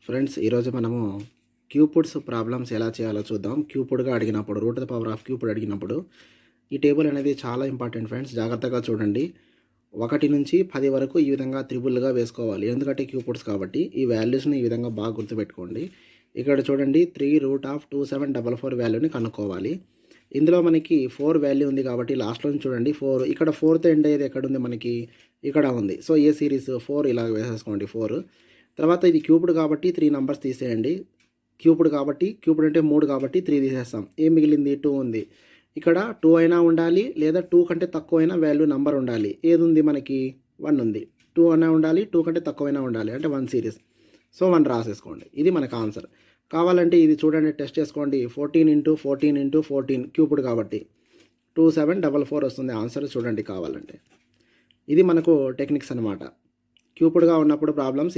Friends, ఈరోజు మనము cupids problems ఎలా చేయాలో చూద్దాం. క్యూపిడ్గా అడిగినప్పుడు, root the power of cupid అడిగినప్పుడు ఈ టేబుల్ అనేది చాలా ఇంపార్టెంట్ ఫ్రెండ్స్. జాగ్రత్తగా చూడండి. 1 నుంచి 10 వరకు ఈ విధంగా త్రిబుల్గా వేసుకోవాలి. ఎందుకంటే క్యూపిడ్స్ కాబట్టి ఈ వాల్యూస్ని ఈ విధంగా బాగా గుర్తుపెట్టుకోండి. ఇక్కడ చూడండి 3√2744 వాల్యూని కనుక్కోవాలి. ఇందులో మనకి 4 వాల్యూ ఉంది కాబట్టి లాస్ట్లో చూడండి 4. ఇక్కడ 4th ఎండ్ అయ్యేది ఎక్కడ ఉంది మనకి? ఇక్కడ ఉంది. సో ఏ సిరీస్ 4 ఇలాగ వేసేసుకోండి 4. తర్వాత ఇది క్యూబ్డ్ కాబట్టి 3 నంబర్స్ తీసేయండి. క్యూబ్డ్ కాబట్టి, క్యూబ్డ్ అంటే 3 కాబట్టి 3 తీసేస్తాం. ఏం మిగిలింది? 2 ఉంది. ఇక్కడ 2 అయినా ఉండాలి, లేదా 2 కంటే తక్కువైనా వాల్యూ నంబర్ ఉండాలి. ఏది ఉంది మనకి? 1 ఉంది. 2 అయినా ఉండాలి, 2 కంటే తక్కువైనా ఉండాలి, అంటే 1 సిరీస్. సో 1 రాసేసుకోండి. ఇది మనకు ఆన్సర్. కావాలంటే ఇది చూడండి, టెస్ట్ చేసుకోండి. 14 క్యూబ్డ్ కాబట్టి 2744 వస్తుంది ఆన్సర్. చూడండి కావాలంటే. ఇది మనకు టెక్నిక్స్ అనమాట. క్యూబ్డ్గా ఉన్నప్పుడు ప్రాబ్లమ్స్